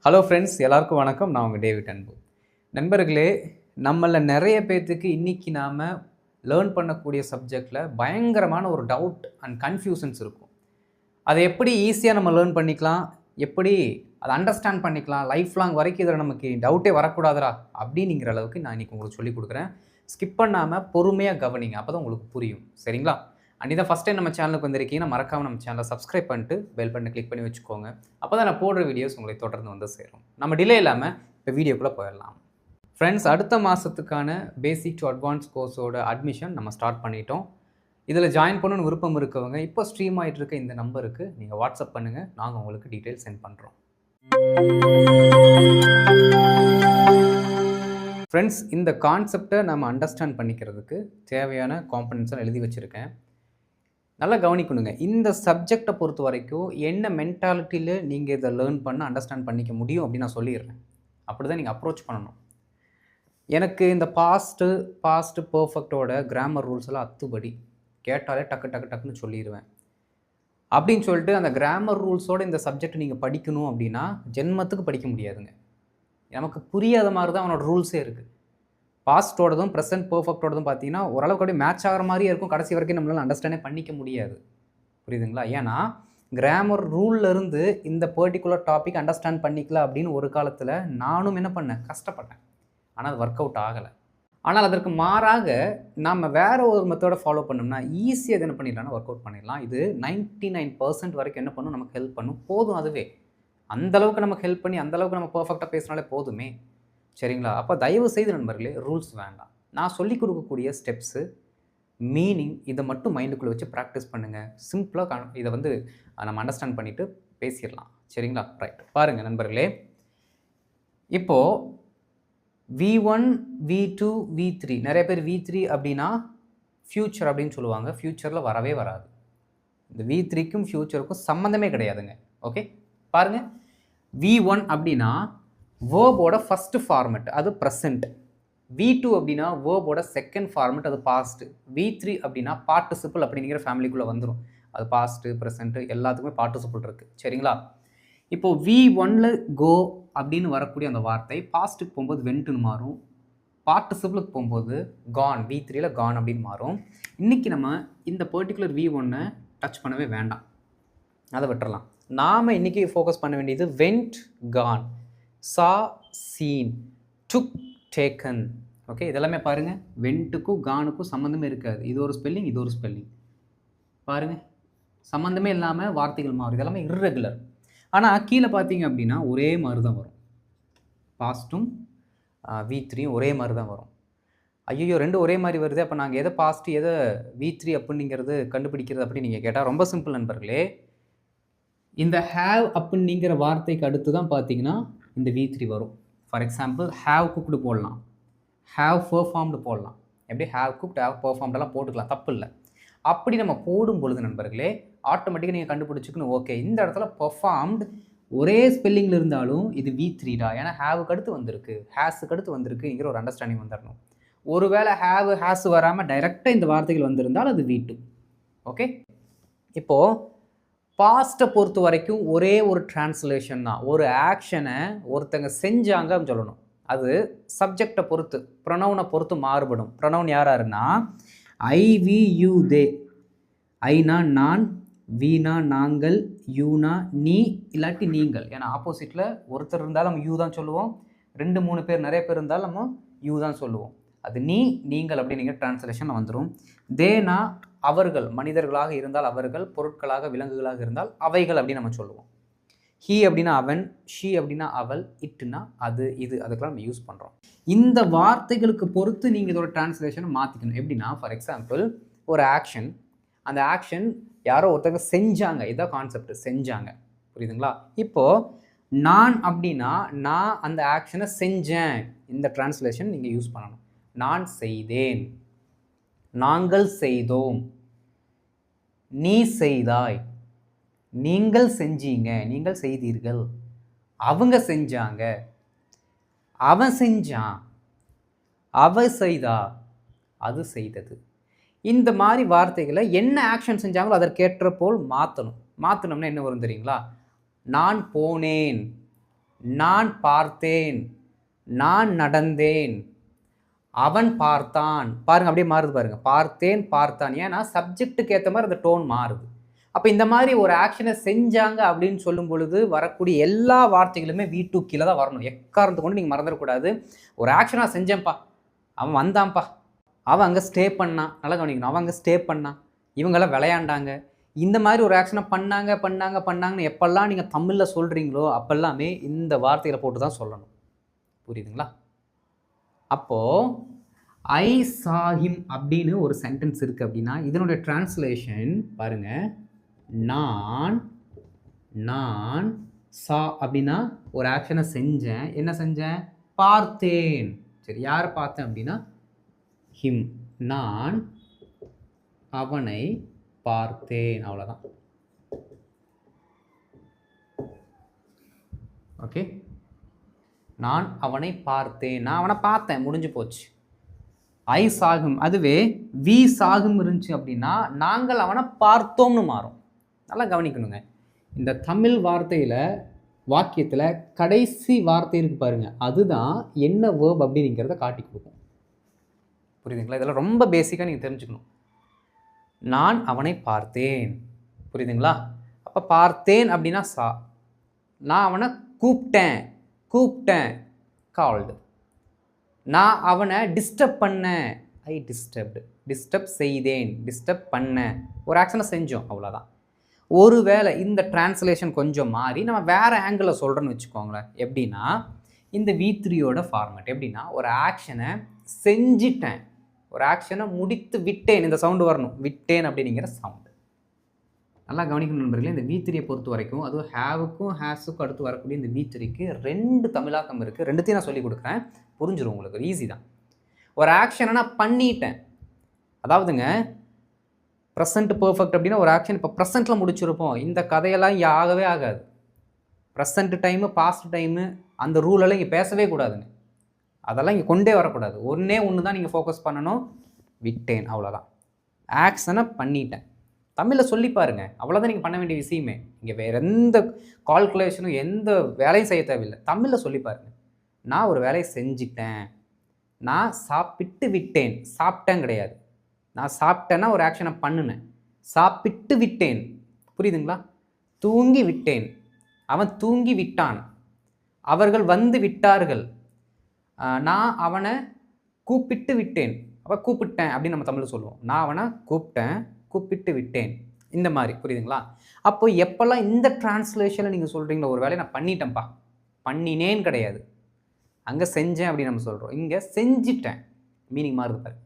Hello friends, எல்லாருக்கும் வணக்கம். நான் உங்கள் டேவிட் அன்பு. நண்பர்களே, நம்மள நிறைய பேர்த்துக்கு இன்றைக்கி நாம் லேர்ன் பண்ணக்கூடிய சப்ஜெக்டில் பயங்கரமான ஒரு டவுட் அண்ட் கன்ஃபியூஷன்ஸ் இருக்கும். அதை எப்படி ஈஸியாக நம்ம லேர்ன் பண்ணிக்கலாம், எப்படி அதை அண்டர்ஸ்டாண்ட் பண்ணிக்கலாம், லைஃப் லாங் வரைக்கும் இதில் நமக்கு டவுட்டே வரக்கூடாதா அப்படிங்கிற அளவுக்கு நான் இன்றைக்கி உங்களுக்கு சொல்லிக் கொடுக்குறேன். ஸ்கிப் பண்ணாமல் பொறுமையாக கவனிங்க, அப்போ தான் உங்களுக்கு புரியும். சரிங்களா? அண்ட் இதை ஃபஸ்ட் டைம் நம்ம சேனலுக்கு வந்திருக்கீங்கன்னா மறக்காமல் நம்ம சேனலை சப்ஸ்கிரைப் பண்ணிட்டு பெல் பட்டனை கிளிக் பண்ணி வச்சுக்கோங்க. அப்போ தான் நான் போடுற வீடியோஸ் உங்களை தொடர்ந்து வந்து சேரும். நம்ம டிலே இல்லாமல் இப்போ வீடியோக்குள்ளே போயிடலாம். ஃப்ரெண்ட்ஸ், அடுத்த மாதத்துக்கான பேசிக் டு அட்வான்ஸ் கோர்ஸோட அட்மிஷன் நம்ம ஸ்டார்ட் பண்ணிட்டோம். இதில் ஜாயின் பண்ணணும்னு விருப்பம் இருக்கவங்க இப்போ ஸ்ட்ரீம் ஆகிட்டு இருக்க இந்த நம்பருக்கு நீங்கள் வாட்ஸ்அப் பண்ணுங்கள். நாங்கள் உங்களுக்கு டீட்டெயில் சென்ட் பண்ணுறோம். ஃப்ரெண்ட்ஸ், இந்த கான்செப்டை நம்ம அண்டர்ஸ்டாண்ட் பண்ணிக்கிறதுக்கு தேவையான காம்பனன்ட்ஸை எழுதி வச்சுருக்கேன். நல்லா கவனிக்கணுங்க. இந்த சப்ஜெக்டை பொறுத்த வரைக்கும் என்ன மென்டாலிட்டியில் நீங்கள் இதை லேர்ன் பண்ண அண்டர்ஸ்டாண்ட் பண்ணிக்க முடியும் அப்படின்னு நான் சொல்லிடுறேன். அப்படி தான் நீங்கள் அப்ரோச் பண்ணணும். எனக்கு இந்த பாஸ்ட்டு பர்ஃபெக்டோட கிராமர் ரூல்ஸ் எல்லாம் அத்துபடி கேட்டாலே டக்குன்னு சொல்லிடுவேன். அப்படின்னு சொல்லிட்டு அந்த கிராமர் ரூல்ஸோடு இந்த சப்ஜெக்ட் நீங்கள் படிக்கணும் அப்படின்னா ஜென்மத்துக்கு படிக்க முடியாதுங்க. நமக்கு புரியாத மாதிரி தான் அவனோட ரூல்ஸே இருக்குது. பாஸ்ட்டோடதும் ப்ரெசென்ட் பர்ஃபெக்டோடதும் பார்த்தீங்கன்னா ஓரளவுக்கு அப்படியே மேட்ச் ஆகிற மாதிரியே இருக்கும். கடைசி வரைக்கும் நம்மளால் அண்டர்ஸ்டாண்டே பண்ணிக்க முடியாது. புரியுதுங்களா? ஏன்னா கிராமர் ரூல்லேருந்து இந்த பர்டிகுலர் டாபிக் அண்டர்ஸ்டாண்ட் பண்ணிக்கல அப்படின்னு ஒரு காலத்தில் நானும் என்ன பண்ணேன், கஷ்டப்பட்டேன். ஆனால் அது ஒர்க் அவுட் ஆகலை. ஆனால் அதற்கு மாறாக நம்ம வேறு ஒரு மெத்தடை ஃபாலோ பண்ணோம்னா ஈஸியாக என்ன பண்ணிடலாம்னா ஒர்க் அவுட் பண்ணிடலாம். இது 99% வரைக்கும் என்ன பண்ணும், நமக்கு ஹெல்ப் பண்ணும். போதும், அதுவே அந்தளவுக்கு நமக்கு ஹெல்ப் பண்ணி அந்தளவுக்கு நம்ம பர்ஃபெக்டாக பேசினாலே போதுமே. சரிங்களா? அப்போ தயவு செய்து நண்பர்களே, ரூல்ஸ் வேண்டாம். நான் சொல்லிக் கொடுக்கக்கூடிய ஸ்டெப்ஸு, மீனிங், இதை மட்டும் மைண்டுக்குள்ளே வச்சு ப்ராக்டிஸ் பண்ணுங்கள். சிம்பிளாக இதை நம்ம அண்டர்ஸ்டாண்ட் பண்ணிவிட்டு பேசிடலாம். சரிங்களா? ரைட். பாருங்கள் நண்பர்களே, இப்போது V1, V2, V3, நிறைய பேர் V3 அப்படின்னா ஃப்யூச்சர் அப்படின்னு சொல்லுவாங்க. ஃப்யூச்சரில் வரவே வராது. இந்த V3க்கும் ஃப்யூச்சருக்கும் சம்மந்தமே கிடையாதுங்க. ஓகே, பாருங்கள். V1 அப்படின்னா வேர்போட ஃபஸ்ட்டு ஃபார்மெட், அது ப்ரெசென்ட். V2 அப்படின்னா வேர்போட செகண்ட் ஃபார்மெட், அது பாஸ்ட்டு. V3 அப்படின்னா பார்ட்டிசிபிள் அப்படிங்கிற ஃபேமிலிக்குள்ளே வந்துடும். அது பாஸ்ட்டு, ப்ரெசென்ட்டு எல்லாத்துக்குமே பார்ட்டிசிபிள் இருக்குது. சரிங்களா? இப்போது V1ல் கோ அப்படின்னு வரக்கூடிய அந்த வார்த்தை பாஸ்ட்டுக்கு போகும்போது வென்ட்டுன்னு மாறும், பார்ட்டிசிபிளுக்கு போகும்போது கான், V3ல் கான் அப்படின்னு மாறும். இன்றைக்கி நம்ம இந்த பர்டிகுலர் V1 டச் பண்ணவே வேண்டாம், அதை விட்டுறலாம். நாம் இன்றைக்கி ஃபோக்கஸ் பண்ண வேண்டியது வென்ட், கான், சா, சீன், டுக், டேக்கன். ஓகே, இதெல்லாமே பாருங்கள், வென்ட்டுக்கும் கானுக்கும் சம்மந்தமே இருக்காது. இது ஒரு ஸ்பெல்லிங், இது ஒரு ஸ்பெல்லிங். பாருங்கள், சம்மந்தமே இல்லாமல் வார்த்தைகள் மாறும். இதெல்லாமே இர்ரெகுலர். ஆனால் கீழே பார்த்தீங்க அப்படின்னா ஒரே மாதிரி தான் வரும். பாஸ்ட்டும் V3யும் ஒரே மாதிரி தான் வரும். ஐயோ, ரெண்டும் ஒரே மாதிரி வருது, அப்போ நாங்கள் எதை பாஸ்ட்டு எதை V3 அப்படிங்கிறது கண்டுபிடிக்கிறது அப்படின்னு நீங்கள் கேட்டால் ரொம்ப சிம்பிள் நண்பர்களே. இந்த ஹேவ் அப்படிங்கிற வார்த்தைக்கு அடுத்து தான் பார்த்தீங்கன்னா இந்த V3 வரும். ஃபார் எக்ஸாம்பிள், ஹேவ் குக்டு போடலாம், ஹேவ் பெர்ஃபார்ம்டு போடலாம். எப்படி ஹேவ் குக்ட், ஹேவ் பெர்ஃபார்ம்டெல்லாம் போட்டுக்கலாம், தப்பு இல்லை. அப்படி நம்ம போடும் பொழுது நண்பர்களே ஆட்டோமேட்டிக்காக நீங்கள் கண்டுபிடிச்சிக்கணும், ஓகே இந்த இடத்துல பெர்ஃபார்ம்டு ஒரே ஸ்பெல்லிங்கில் இருந்தாலும் இது V3டா, ஏன்னா ஹேவுக்கு அடுத்து வந்திருக்கு, ஹேஸுக்கு அடுத்து வந்திருக்குங்கிற ஒரு அண்டர்ஸ்டாண்டிங் வந்துடணும். ஒருவேளை ஹேஸ் வராமல் டைரெக்டாக இந்த வார்த்தைகள் வந்திருந்தால் அது V2. ஓகே, இப்போது பாஸ்ட்டை பொறுத்த வரைக்கும் ஒரே ஒரு டிரான்ஸ்லேஷன் தான். ஒரு ஆக்ஷனை ஒருத்தங்க செஞ்சாங்க அப்படின்னு சொல்லணும். அது சப்ஜெக்டை பொறுத்து, ப்ரொனவுனை பொறுத்து மாறுபடும். ப்ரொனவுன் யாருன்னா ஐ, வி, யூ, தே. ஐனா நான், வீணா நாங்கள், யூனா நீ, இல்லாட்டி நீங்கள். ஏன்னா ஆப்போசிட்டில் ஒருத்தர் இருந்தாலும் நம்ம யூ தான் சொல்லுவோம், 2-3 பேர் நிறைய பேர் இருந்தாலும் நம்ம யூ தான் சொல்லுவோம். அது நீ, நீங்கள் அப்படிங்கிற டிரான்ஸ்லேஷன் வந்துடும். தேனா அவர்கள், மனிதர்களாக இருந்தால் அவர்கள், பொருட்களாக விலங்குகளாக இருந்தால் அவைகள் அப்படின்னு நம்ம சொல்லுவோம். ஹீ அப்படின்னா அவன், ஷீ அப்படின்னா அவள், இட்டுனா அது, இது, அதுக்கெல்லாம் நம்ம யூஸ் பண்ணுறோம். இந்த வார்த்தைகளுக்கு பொறுத்து நீங்கள் இதோட டிரான்ஸ்லேஷனை மாற்றிக்கணும். எப்படின்னா, ஃபார் எக்ஸாம்பிள், ஒரு ஆக்ஷன், அந்த ஆக்ஷன் யாரோ ஒருத்தங்க செஞ்சாங்க, இதுதான் கான்செப்ட், செஞ்சாங்க. புரியுதுங்களா? இப்போது நான் அப்படின்னா நான் அந்த ஆக்ஷனை செஞ்சேன், இந்த டிரான்ஸ்லேஷன் நீங்கள் யூஸ் பண்ணணும். நான் செய்தேன், நாங்கள் செய்தோம், நீ செய்தாய், நீங்கள் செஞ்சீங்க, நீங்கள் செய்தீர்கள், அவங்க செஞ்சாங்க, அவன் செஞ்சான், அவ செய்தா, அது செய்தது. இந்த மாதிரி வார்த்தைகளை என்ன ஆக்ஷன் செஞ்சாங்களோ அதற்கேற்ற போல் மாற்றணும். மாற்றினோம்னா என்ன வரும் தெரியுங்களா? நான் போனேன், நான் பார்த்தேன், நான் நடந்தேன், அவன் பார்த்தான். பாருங்க அப்படியே மாறுது பாருங்க. பார்த்தேன், பார்த்தான். ஏன்னா சப்ஜெக்ட்டுக்கு ஏற்ற மாதிரி அந்த டோன் மாறுது. அப்போ இந்த மாதிரி ஒரு ஆக்ஷனை செஞ்சாங்க அப்படின்னு சொல்லும் பொழுது வரக்கூடிய எல்லா வார்த்தைகளுமே V2 கீழே தான் வரணும். எக்காரணத்தை கொண்டு நீங்கள் மறந்துடக்கூடாது. ஒரு ஆக்ஷனாக செஞ்சேன்ப்பா, அவன் வந்தான்ப்பா, அவன் அங்கே ஸ்டே பண்ணான், நல்லா கவனிக்கணும், அவன் அங்கே ஸ்டே பண்ணான், இவங்கெல்லாம் விளையாண்டாங்க, இந்த மாதிரி ஒரு ஆக்ஷனை பண்ணாங்கன்னு எப்பெல்லாம் நீங்கள் தமிழில் சொல்கிறீங்களோ அப்பெல்லாமே இந்த வார்த்தைகளை போட்டு தான் சொல்லணும். புரியுதுங்களா? அப்போது ஐ சா ஹிம் அப்படின்னு ஒரு சென்டென்ஸ் இருக்குது அப்படின்னா இதனுடைய டிரான்ஸ்லேஷன் பாருங்கள். நான் சா அப்படின்னா ஒரு ஆக்ஷனை செஞ்சேன். என்ன செஞ்சேன்? பார்த்தேன். சரி, யாரை பார்த்தேன் அப்படின்னா ஹிம். நான் அவனை பார்த்தேன். அவ்வளோதான். ஓகே, நான் அவனை பார்த்தேன், நான் அவனை பார்த்தேன், முடிஞ்சு போச்சு. ஐ சாகும். அதுவே வி சாகும் இருந்துச்சு அப்படின்னா நாங்கள் அவனை பார்த்தோம்னு மாறும். நல்லா கவனிக்கணுங்க. இந்த தமிழ் வார்த்தையில் வாக்கியத்தில் கடைசி வார்த்தை இருக்கு பாருங்க, அதுதான் என்ன வேர்ப் அப்படிங்கிறத காட்டி கொடுக்கும். புரியுதுங்களா? இதெல்லாம் ரொம்ப பேசிக்காக நீங்கள் தெரிஞ்சுக்கணும். நான் அவனை பார்த்தேன். புரியுதுங்களா? அப்போ பார்த்தேன் அப்படின்னா சா. நான் அவனை கூப்பிட்டேன் கால்டு. நான் அவனை டிஸ்டர்ப் பண்ணேன், ஐ டிஸ்டர்ப்டு. டிஸ்டர்ப் செய்தேன், டிஸ்டர்ப் பண்ணேன், ஒரு ஆக்ஷனை செஞ்சோம், அவ்வளோதான். ஒருவேளை இந்த டிரான்ஸ்லேஷன் கொஞ்சம் மாறி நம்ம வேறு ஆங்கிளில் சொல்கிறேன்னு வச்சுக்கோங்களேன். எப்படின்னா இந்த V3யோட ஃபார்மேட் எப்படின்னா ஒரு ஆக்ஷனை செஞ்சிட்டேன், ஒரு ஆக்ஷனை முடித்து விட்டேன், இந்த சவுண்டு வரணும், விட்டேன் அப்படிங்கிற சவுண்டு. நல்லா கவனிக்கணும் நண்பர்களே. இந்த V3யை பொறுத்த வரைக்கும் அதுவும் ஹேவுக்கும் ஹேஸுக்கும் அடுத்து வரக்கூடிய இந்த V3க்கு 2 தமிழாக்கம் இருக்குது. ரெண்டுத்தையும் நான் சொல்லிக் கொடுக்குறேன், புரிஞ்சிடும் உங்களுக்கு, ஈஸி தான். ஒரு ஆக்ஷனை நான் பண்ணிட்டேன், அதாவதுங்க ப்ரெசன்ட் பர்ஃபெக்ட் அப்படின்னா ஒரு ஆக்ஷன் இப்போ ப்ரெசென்ட்டில் முடிச்சிருப்போம். இந்த கதையெல்லாம் இங்கே ஆகவே ஆகாது. ப்ரெசன்ட் டைமு பாஸ்ட் டைமு அந்த ரூலெல்லாம் இங்கே பேசவே கூடாதுங்க. அதெல்லாம் இங்கே கொண்டே வரக்கூடாது. ஒன்று தான் நீங்கள் ஃபோக்கஸ் பண்ணணும், விட்டேன், அவ்வளோதான். ஆக்ஷனை பண்ணிட்டேன், தமிழில் சொல்லி பாருங்கள், அவ்வளோதான் நீங்கள் பண்ண வேண்டிய விஷயமே. இங்கே வேறு எந்த கால்குலேஷனும் எந்த வேலையும் செய்ய தேவையில்லை, தமிழில் சொல்லி பாருங்கள். நான் ஒரு வேலையை செஞ்சிட்டேன், நான் சாப்பிட்டு விட்டேன், சாப்பிட்டேன் கிடையாது. நான் சாப்பிட்டேன்னா ஒரு ஆக்ஷனை பண்ணினேன், சாப்பிட்டு விட்டேன். புரியுதுங்களா? தூங்கி விட்டேன், அவன் தூங்கி விட்டான், அவர்கள் வந்து விட்டார்கள், நான் அவனை கூப்பிட்டு விட்டேன், அவன் கூப்பிட்டேன் அப்படின்னு நம்ம தமிழில் சொல்லுவோம். நான் அவனை கூப்பிட்டேன், கூப்பிட்டு விட்டேன், இந்த மாதிரி. புரியுதுங்களா? அப்போ எப்போல்லாம் இந்த டிரான்ஸ்லேஷனில் நீங்கள் சொல்கிறீங்களோ ஒரு வேலையை நான் பண்ணிட்டேன்ப்பா, பண்ணினேன்னு கிடையாது, அங்கே செஞ்சேன் அப்படின்னு நம்ம சொல்கிறோம். இங்கே செஞ்சிட்டேன், மீனிங் மாறுது பாரு.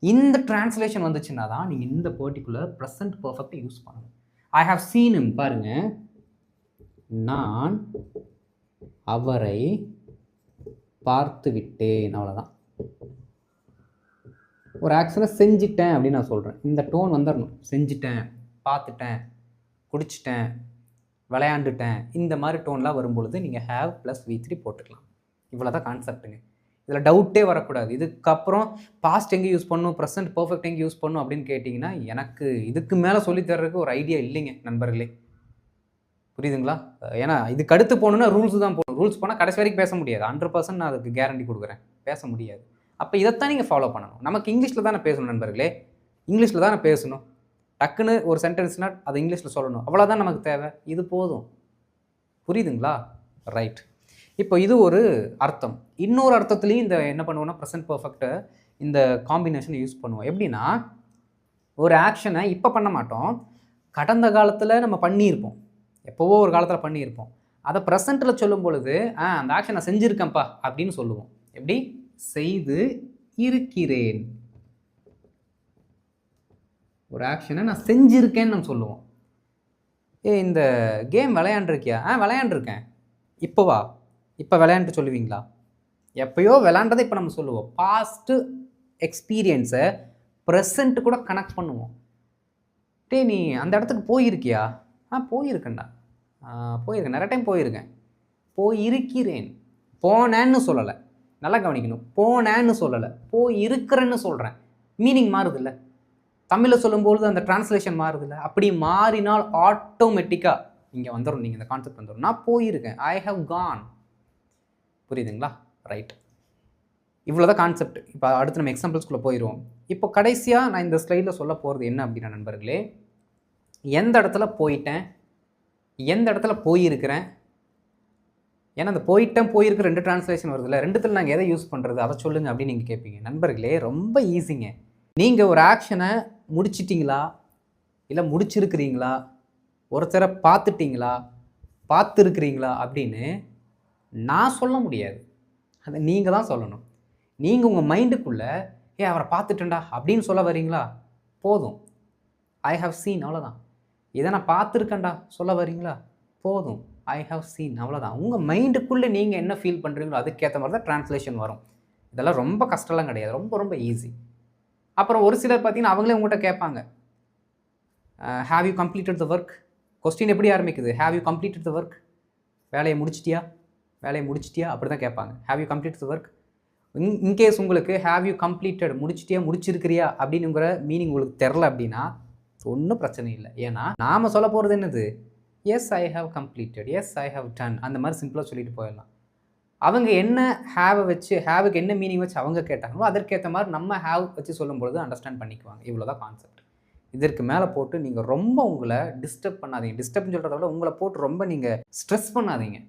இந்த டிரான்ஸ்லேஷன் வந்துச்சுன்னா தான் நீங்கள் இந்த பர்டிகுலர் ப்ரெசன்ட் பர்ஃபெக்டை யூஸ் பண்ணணும். ஐ ஹவ் சீன் ஹிம் பாருங்க, நான் அவரை பார்த்து விட்டேன், அவ்வளோதான். ஒரு ஆக்ஷனை செஞ்சிட்டேன் அப்படின்னு நான் சொல்கிறேன், இந்த டோன் வந்துடணும். செஞ்சிட்டேன், பார்த்துட்டேன், குடிச்சிட்டேன், விளையாண்டுட்டேன், இந்த மாதிரி டோன்லாம் வரும்பொழுது நீங்கள் ஹேவ் ப்ளஸ் V3 போட்டுக்கலாம். இவ்வளோ தான் கான்செப்ட்டுங்க. இதில் டவுட்டே வரக்கூடாது. இதுக்கப்புறம் பாஸ்ட் எங்கே யூஸ் பண்ணணும், ப்ரெசன்ட் பர்ஃபெக்ட் எங்கே யூஸ் பண்ணணும் அப்படின்னு கேட்டிங்கன்னா எனக்கு இதுக்கு மேலே சொல்லித்தர்றதுக்கு ஒரு ஐடியா இல்லைங்க நண்பர்களே. புரியுதுங்களா? ஏன்னா இதுக்கு அடுத்து போகணுன்னா ரூல்ஸ் தான் போகணும். ரூல்ஸ் போனால் கடைசி வரைக்கும் பேச முடியாது. 100% நான் அதுக்கு கேரண்டி கொடுக்குறேன், பேச முடியாது. அப்போ இதைத்தான் நீங்கள் ஃபாலோ பண்ணணும். நமக்கு இங்கிலீஷில் தானே பேசணும் நண்பர்களே, இங்கிலீஷில் தானே பேசணும். டக்குன்னு ஒரு சென்டென்ஸ்னால் அதை இங்கிலீஷில் சொல்லணும், அவ்வளோதான் நமக்கு தேவை. இது போதும். புரியுதுங்களா? ரைட். இப்போ இது ஒரு அர்த்தம். இன்னொரு அர்த்தத்துலேயும் இந்த என்ன பண்ணுவோம்னா ப்ரெசன்ட் பர்ஃபெக்டை இந்த காம்பினேஷனை யூஸ் பண்ணுவோம். எப்படின்னா ஒரு ஆக்ஷனை இப்போ பண்ண மாட்டோம், கடந்த காலத்தில் நம்ம பண்ணியிருப்போம், எப்போவோ ஒரு காலத்தில் பண்ணியிருப்போம். அதை ப்ரெசண்ட்டில் சொல்லும் பொழுது அந்த ஆக்ஷனை செஞ்சுருக்கேன்ப்பா அப்படின்னு சொல்லுவோம். எப்படி? செய்து இருக்கிறேன். ஒரு ஆக்ஷனை நான் செஞ்சுருக்கேன்னு நம்ம சொல்லுவோம். இந்த கேம் விளையாண்டுருக்கியா? விளையாண்டுருக்கேன். இப்போவா? இப்போ விளையாண்டு சொல்லுவீங்களா? எப்போயோ விளையாண்டதை இப்போ நம்ம சொல்லுவோம். பாஸ்ட்டு எக்ஸ்பீரியன்ஸை ப்ரெசண்ட் கூட கனெக்ட் பண்ணுவோம். நீ அந்த இடத்துக்கு போயிருக்கியா? போயிருக்கேன்டா, போயிருக்கேன், நிறைய டைம் போயிருக்கேன். போயிருக்கிறேன், போனேன்னு சொல்லலை, நல்லா கவனிக்கணும். போனேன்னு சொல்லலை, போயிருக்கிறேன்னு சொல்கிறேன். மீனிங் மாறுது இல்லை? தமிழில் சொல்லும்போது அந்த டிரான்ஸ்லேஷன் மாறுது இல்லை? அப்படி மாறினால் ஆட்டோமேட்டிக்காக இங்கே வந்துடும், நீங்கள் இந்த கான்செப்ட் வந்துடும். நான் போயிருக்கேன், ஐ ஹவ் கான். புரியுதுங்களா? ரைட். இவ்வளோ தான் கான்செப்ட். இப்போ அடுத்து நம்ம எக்ஸாம்பிள்ஸ்குள்ளே போயிடுவோம். இப்போ கடைசியாக நான் இந்த ஸ்லைடில் சொல்ல போகிறது என்ன அப்படின்னா நண்பர்களே, எந்த இடத்துல போயிட்டேன், எந்த இடத்துல போயிருக்கிறேன், ஏன்னா அந்த போயிட்டேன் போயிருக்க 2 டிரான்ஸ்லேஷன் வருதுல்ல, 2த்துல நாங்கள் எதை யூஸ் பண்ணுறது அதை சொல்லுங்கள் அப்படின்னு நீங்கள் கேட்பீங்க. நண்பர்களே ரொம்ப ஈஸிங்க. நீங்கள் ஒரு ஆக்ஷனை முடிச்சிட்டிங்களா, இல்லை முடிச்சிருக்கிறீங்களா, ஒருத்தரை பார்த்துட்டிங்களா, பார்த்துருக்கிறீங்களா அப்படின்னு நான் சொல்ல முடியாது. அதை நீங்கள் தான் சொல்லணும். நீங்கள் உங்கள் மைண்டுக்குள்ளே அவரை பார்த்துட்டேன்டா அப்படின்னு சொல்ல வரீங்களா, போதும். ஐ ஹவ் சீன், அவ்வளோதான். இதை நான் பார்த்துருக்கேன்டா சொல்ல வரீங்களா, போதும். ஐ ஹவ் சீன், அவ்வளோதான். உங்கள் மைண்டுக்குள்ளே நீங்கள் என்ன ஃபீல் பண்ணுறீங்களோ அதுக்கேற்ற மாதிரி தான் ட்ரான்ஸ்லேஷன் வரும். இதெல்லாம் ரொம்ப கஷ்டம்லாம் கிடையாது, ரொம்ப ரொம்ப ஈஸி. அப்புறம் ஒரு சிலர் பார்த்தீங்கன்னா அவங்களே உங்கள்கிட்ட கேட்பாங்க, have you completed the work. Question எப்படி ஆரம்பிக்குது, have you completed the work, வேலையை முடிச்சிட்டியா, வேலையை முடிச்சிட்டியா, அப்படி தான் கேட்பாங்க. Have you complete the work. In case உங்களுக்கு ஹேவ் யூ கம்ப்ளீட்டட் முடிச்சிட்டியா முடிச்சிருக்கிறியா அப்படின்னுங்கிற மீனிங் உங்களுக்கு தெரில அப்படின்னா ஒன்றும் பிரச்சனை இல்லை. ஏன்னா நாம் சொல்ல போகிறது என்னது, yes I have completed, yes I have done, அந்த மாதிரி சிம்பிளாக சொல்லிட்டு போயிடலாம். அவங்க என்ன ஹேவை வச்சு, ஹேவுக்கு என்ன மீனிங் வச்சு அவங்க கேட்டாங்களோ அதற்கேற்ற மாதிரி நம்ம ஹேவ் வச்சு சொல்லும்பொழுது அண்டர்ஸ்டாண்ட் பண்ணிக்குவாங்க. இவ்வளோதான் கான்செப்ட். இதற்கு மேலே போட்டு நீங்கள் ரொம்ப உங்களை டிஸ்டர்ப் பண்ணாதீங்க. டிஸ்டர்ப்னு சொல்கிறத விட உங்களை போட்டு ரொம்ப நீங்கள் ஸ்ட்ரெஸ் பண்ணாதீங்க.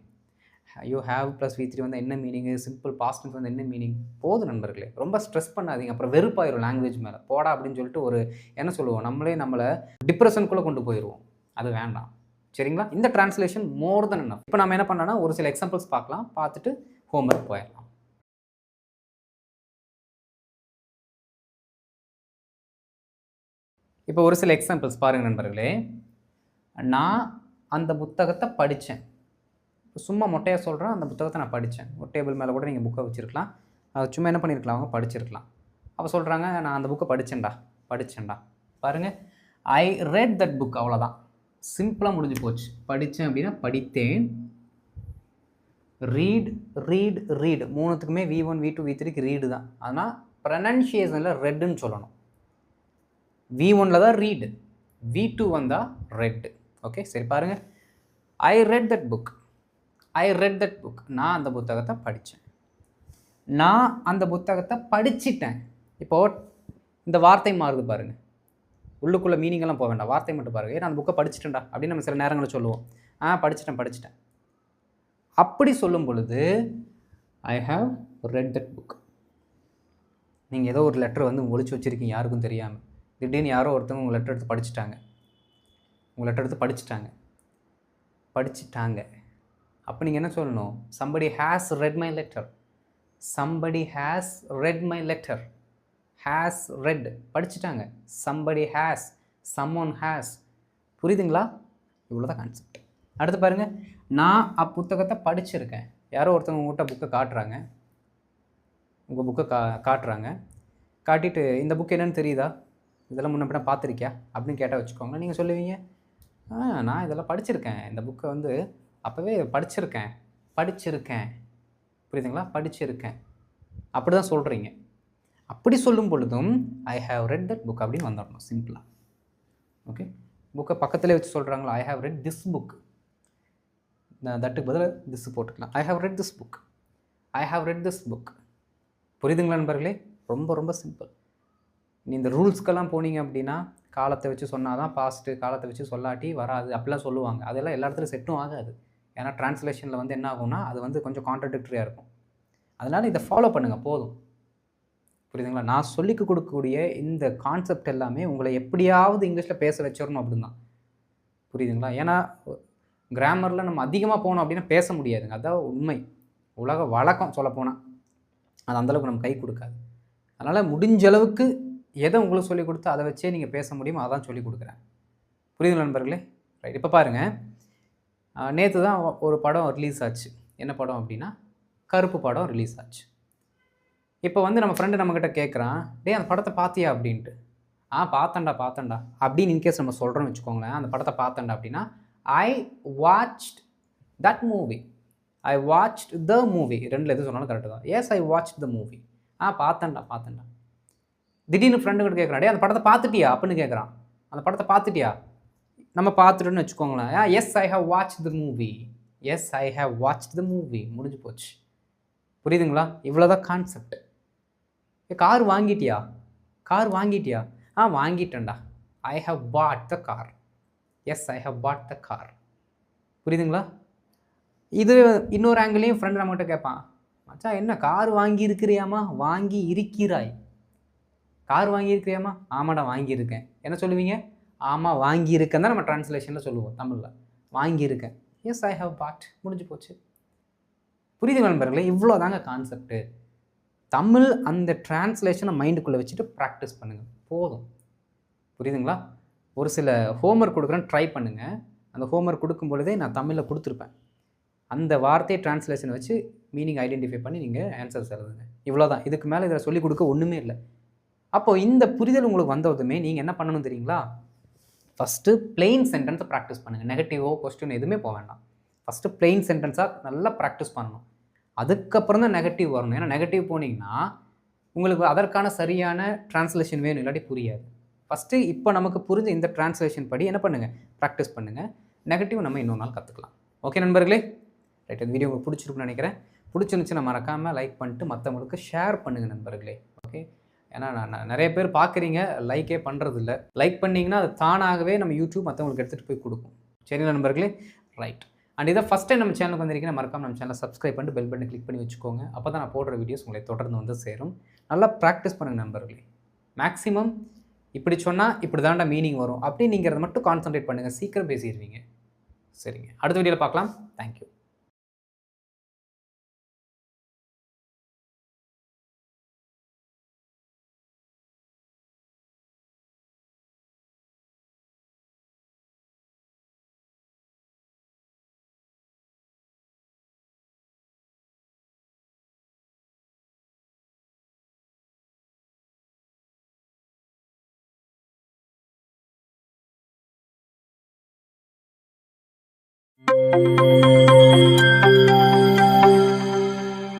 யூ ஹேவ் ப்ளஸ் V3 வந்து என்ன மீனிங்கு, சிம்பிள் பாஸ்ட் டென்ஸ் வந்து என்ன மீனிங், போதும் நண்பர்களே. ரொம்ப ஸ்ட்ரெஸ் பண்ணாதீங்க. அப்புறம் வெறுப்பாயிரும் லாங்குவேஜ் மேலே. போடா அப்படின்னு சொல்லிட்டு ஒரு என்ன சொல்லுவோம், நம்மளை டிப்ரெஷனுக்குள்ளே கொண்டு போயிடுவோம். அது வேண்டாம். சரிங்களா? இந்த டிரான்ஸ்லேஷன் மோர் தென் எனஃப். இப்போ நம்ம என்ன பண்ணோன்னா ஒரு சில எக்ஸாம்பிள்ஸ் பார்க்கலாம், பார்த்துட்டு ஹோம்ஒர்க் போயிடலாம். இப்போ ஒரு சில எக்ஸாம்பிள்ஸ் பாருங்கள் நண்பர்களே. நான் அந்த புத்தகத்தை படித்தேன். சும்மா மொட்டையாக சொல்கிறேன், அந்த புத்தகத்தை நான் படித்தேன். ஒரு டேபிள் மேலே கூட நீங்கள் புக்கை வச்சுருக்கலாம். அது சும்மா என்ன பண்ணியிருக்கலாம், அவங்க படிச்சிருக்கலாம். அப்போ சொல்கிறாங்க, நான் அந்த புக்கை படித்தேன்டா. பாருங்கள், ஐ ரெட் தட் புக், அவ்வளோதான். சிம்பிளாக முடிஞ்சு போச்சு. படித்தேன் அப்படின்னா படித்தேன். ரீட் மூணுத்துக்குமே V1 V2 V3க்கு ரீடு தான். ஆனால் ப்ரனன்சியேஷனில் ரெட்டுன்னு சொல்லணும். V1ல் தான் ரீடு, V2 வந்தால் ரெட்டு. ஓகே, சரி பாருங்கள். ஐ ரெட் தட் புக், நான் அந்த புத்தகத்தை படித்தேன். நான் அந்த புத்தகத்தை படிச்சிட்டேன். இப்போது இந்த வார்த்தை மாறுது பாருங்கள். உள்ளுக்குள்ளே மீனிங்கெல்லாம் போக வேண்டாம், வார்த்தை மட்டும் பாருங்கள். ஏன்னா அந்த புக்கை படிச்சிட்டேன்டா அப்படின்னு நம்ம சில நேரங்களில் சொல்லுவோம். படிச்சிட்டேன். அப்படி சொல்லும் பொழுது I have red that book. நீங்கள் ஏதோ ஒரு லெட்டர் வந்து ஒழிச்சு வச்சுருக்கீங்க யாருக்கும் தெரியாமல். திடீர்னு யாரோ ஒருத்தவங்க உங்கள் லெட்டர் எடுத்து படிச்சிட்டாங்க. அப்போ நீங்கள் என்ன சொல்லணும், somebody has read my letter. has read, படிச்சிட்டாங்க. somebody has, someone has. புரியுதுங்களா? இவ்வளோதான் கான்செப்ட். அடுத்து பாருங்கள், நான் புத்தகத்தை படிச்சிருக்கேன். யாரோ ஒருத்தவங்க உங்கள்கிட்ட புக்கை காட்டுறாங்க. உங்கள் புக்கை காட்டுறாங்க. காட்டிட்டு இந்த புக் என்னன்னு தெரியுதா, இதெல்லாம் முன்ன பின்ன பார்த்துருக்கியா அப்படின்னு கேட்டால் வச்சுக்கோங்க. நீங்கள் சொல்லுவீங்க, நான் இதெல்லாம் படிச்சிருக்கேன், இந்த புக்கை வந்து அப்போவே படிச்சிருக்கேன். புரியுதுங்களா? படிச்சிருக்கேன் அப்படி தான் சொல்கிறீங்க. அப்படி சொல்லும் பொழுதும் I have red that book அப்படின்னு வந்துடணும் சிம்பிளாக. ஓகே, புக்கை பக்கத்துலேயே வச்சு சொல்கிறாங்களா, I have red this book, தட்டுக்கு பதில் திஸ் போட்டுக்கலாம். I have red this book. புரியுதுங்களா நண்பர்களே? ரொம்ப ரொம்ப சிம்பிள். நீ இந்த ரூல்ஸ்க்கெல்லாம் போனீங்க அப்படின்னா காலத்தை வச்சு சொன்னால் தான் பாஸ்ட்டு, காலத்தை வச்சு சொல்லாட்டி வராது அப்படிலாம் சொல்லுவாங்க. அதெல்லாம் எல்லா இடத்துலையும் செட்டும் ஆகாது. ஏன்னா ட்ரான்ஸ்லேஷனில் வந்து என்ன ஆகும்னா அது வந்து கொஞ்சம் கான்ட்ரடிக்டரியாக இருக்கும். அதனால் இதை ஃபாலோ பண்ணுங்கள், போதும். புரியுதுங்களா? நான் சொல்லிக் கொடுக்கக்கூடிய இந்த கான்செப்ட் எல்லாமே உங்களை எப்படியாவது இங்கிலீஷில் பேச வச்சிடணும் அப்படின்னு தான். புரியுதுங்களா? ஏன்னா கிராமரில் நம்ம அதிகமாக போனோம் அப்படின்னா பேச முடியாதுங்க. அதான் உண்மை, உலக வழக்கம் சொல்லப்போனால். அது அந்தளவுக்கு நம்ம கை கொடுக்காது. அதனால் முடிஞ்ச அளவுக்கு எதை உங்களுக்கு சொல்லிக் கொடுத்து அதை வச்சே நீங்கள் பேச முடியுமோ அதான் சொல்லிக் கொடுக்குறேன். புரியுதுங்களா நண்பர்களே? ரைட். இப்போ பாருங்கள், நேற்று தான் ஒரு படம் ரிலீஸ் ஆச்சு. என்ன படம் அப்படின்னா கருப்பு படம் ரிலீஸ் ஆச்சு. இப்போ வந்து நம்ம ஃப்ரெண்டு நம்மக்கிட்ட கேட்குறான், அந்த படத்தை பார்த்தியா அப்படின்ட்டு. பார்த்தேன்டா அப்படின்னு இன்கேஸ் நம்ம சொல்கிறோன்னு வச்சுக்கோங்களேன். அந்த படத்தை பார்த்தேன்டா அப்படின்னா I watched that movie, I watched the movie, ரெண்டில் எது சொன்னாலும் கரெக்டு தான். Yes, I watched the movie. பார்த்தேன்டா. திடீர்னு ஃப்ரெண்டுக்கிட்ட கேட்குறான், அந்த படத்தை பார்த்துட்டியா அப்படின்னு கேட்குறான். அந்த படத்தை பார்த்துட்டியா? நம்ம பார்த்துட்டோன்னு வச்சுக்கோங்களேன். Yes, I have watch the movie, முடிஞ்சு போச்சு. புரியுதுங்களா? இவ்வளோதான் கான்செப்ட். கார் வாங்கிட்டியா? கார் வாங்கிட்டியா? வாங்கிட்டேன்டா. I have bought the car. Yes, I have bought the car. புரியுதுங்களா? இது இன்னொரு ஆங்கிளையும் ஃப்ரெண்ட் நம்மகிட்ட கேட்பான். மச்சான் என்ன கார் வாங்கியிருக்கிறியாமா? வாங்கி இருக்கிறாய். கார் வாங்கியிருக்கிறியாமா? ஆமாடா வாங்கியிருக்கேன். என்ன சொல்லுவீங்க? ஆமாம் வாங்கியிருக்கேன் தான் நம்ம ட்ரான்ஸ்லேஷனில் சொல்லுவோம் தமிழில். வாங்கியிருக்கேன். எஸ், ஐ ஹவ் பாட். முடிஞ்சு போச்சு. புரியுதுங்க நண்பர்களே? இவ்வளோ தாங்க கான்செப்ட்டு. தமிழ் அந்த ட்ரான்ஸ்லேஷனை மைண்டுக்குள்ளே வச்சுட்டு ப்ராக்டிஸ் பண்ணுங்கள், போதும். புரியுதுங்களா? ஒரு சில ஹோம்ஒர்க் கொடுக்குறேன், ட்ரை பண்ணுங்கள். அந்த ஹோம்ஒர்க் கொடுக்கும் பொழுதே நான் தமிழில் கொடுத்துருப்பேன். அந்த வார்த்தையை ட்ரான்ஸ்லேஷன் வச்சு மீனிங் ஐடென்டிஃபை பண்ணி நீங்கள் ஆன்சர்ஸ் எழுதுங்க. இவ்வளோ தான். இதுக்கு மேலே இதில் சொல்லிக் கொடுக்க ஒன்றுமே இல்லை. அப்போது இந்த புரிதல் உங்களுக்கு வந்ததுமே நீங்கள் என்ன பண்ணணும் தெரியுங்களா? ஃபஸ்ட்டு பிளெயின் சென்டென்ஸை ப்ராக்டிஸ் பண்ணுங்கள். நெகட்டிவோ கொஸ்டின் எதுவுமே போக வேண்டாம். ஃபஸ்ட்டு பிளெயின் சென்டென்ஸாக நல்லா ப்ராக்டிஸ் பண்ணணும். அதுக்கப்புறம் தான் நெகட்டிவ் வரணும். ஏன்னா நெகட்டிவ் போனீங்கன்னா உங்களுக்கு அதற்கான சரியான ட்ரான்ஸ்லேஷன் வேணும், இல்லாட்டி புரியாது. ஃபஸ்ட்டு இப்போ நமக்கு புரிஞ்ச இந்த ட்ரான்ஸ்லேஷன் படி என்ன பண்ணுங்கள், ப்ராக்டிஸ் பண்ணுங்கள். நெகட்டிவ் நம்ம இன்னொரு நாள் கற்றுக்கலாம். ஓகே நண்பர்களே? ரைட். இந்த வீடியோ உங்களுக்கு பிடிச்சிருக்குன்னு நினைக்கிறேன். பிடிச்சிருந்துச்சுன்னா மறக்காமல் லைக் பண்ணிட்டு மற்றவங்களுக்கு ஷேர் பண்ணுங்கள் நண்பர்களே. ஓகே? ஏன்னா நான் நிறைய பேர் பார்க்குறீங்க, லைக்கே பண்ணுறதில்ல. லைக் பண்ணிங்கன்னா அது தானாகவே நம்ம யூடியூப் மற்றவங்களுக்கு எடுத்துகிட்டு போய் கொடுக்கும். சரிங்களா நண்பர்களே? ரைட். அண்ட் இதை ஃபஸ்ட் டைம் நம்ம சேனலுக்கு வந்திருக்கீங்கன்னா மறக்காம நம்ம சேனலை சப்ஸ்கிரைப் பண்ணிட்டு பெல் பட்டனை கிளிக் பண்ணி வச்சுக்கோங்க. அப்போ தான் நான் போடுற வீடியோஸ் உங்களை தொடர்ந்து வந்து சேரும். நல்லா ப்ராக்டிஸ் பண்ணுங்கள் நண்பர்களே. மேக்ஸிமம் இப்படி சொன்னால் இப்படி தாண்டா மீனிங் வரும் அப்படிங்கிறத மட்டும் கான்சன்ட்ரேட் பண்ணுங்கள். சீக்கிரம் பேசிடுவீங்க. சரிங்க, அடுத்த வீடியோவில் பார்க்கலாம். தேங்க்யூ.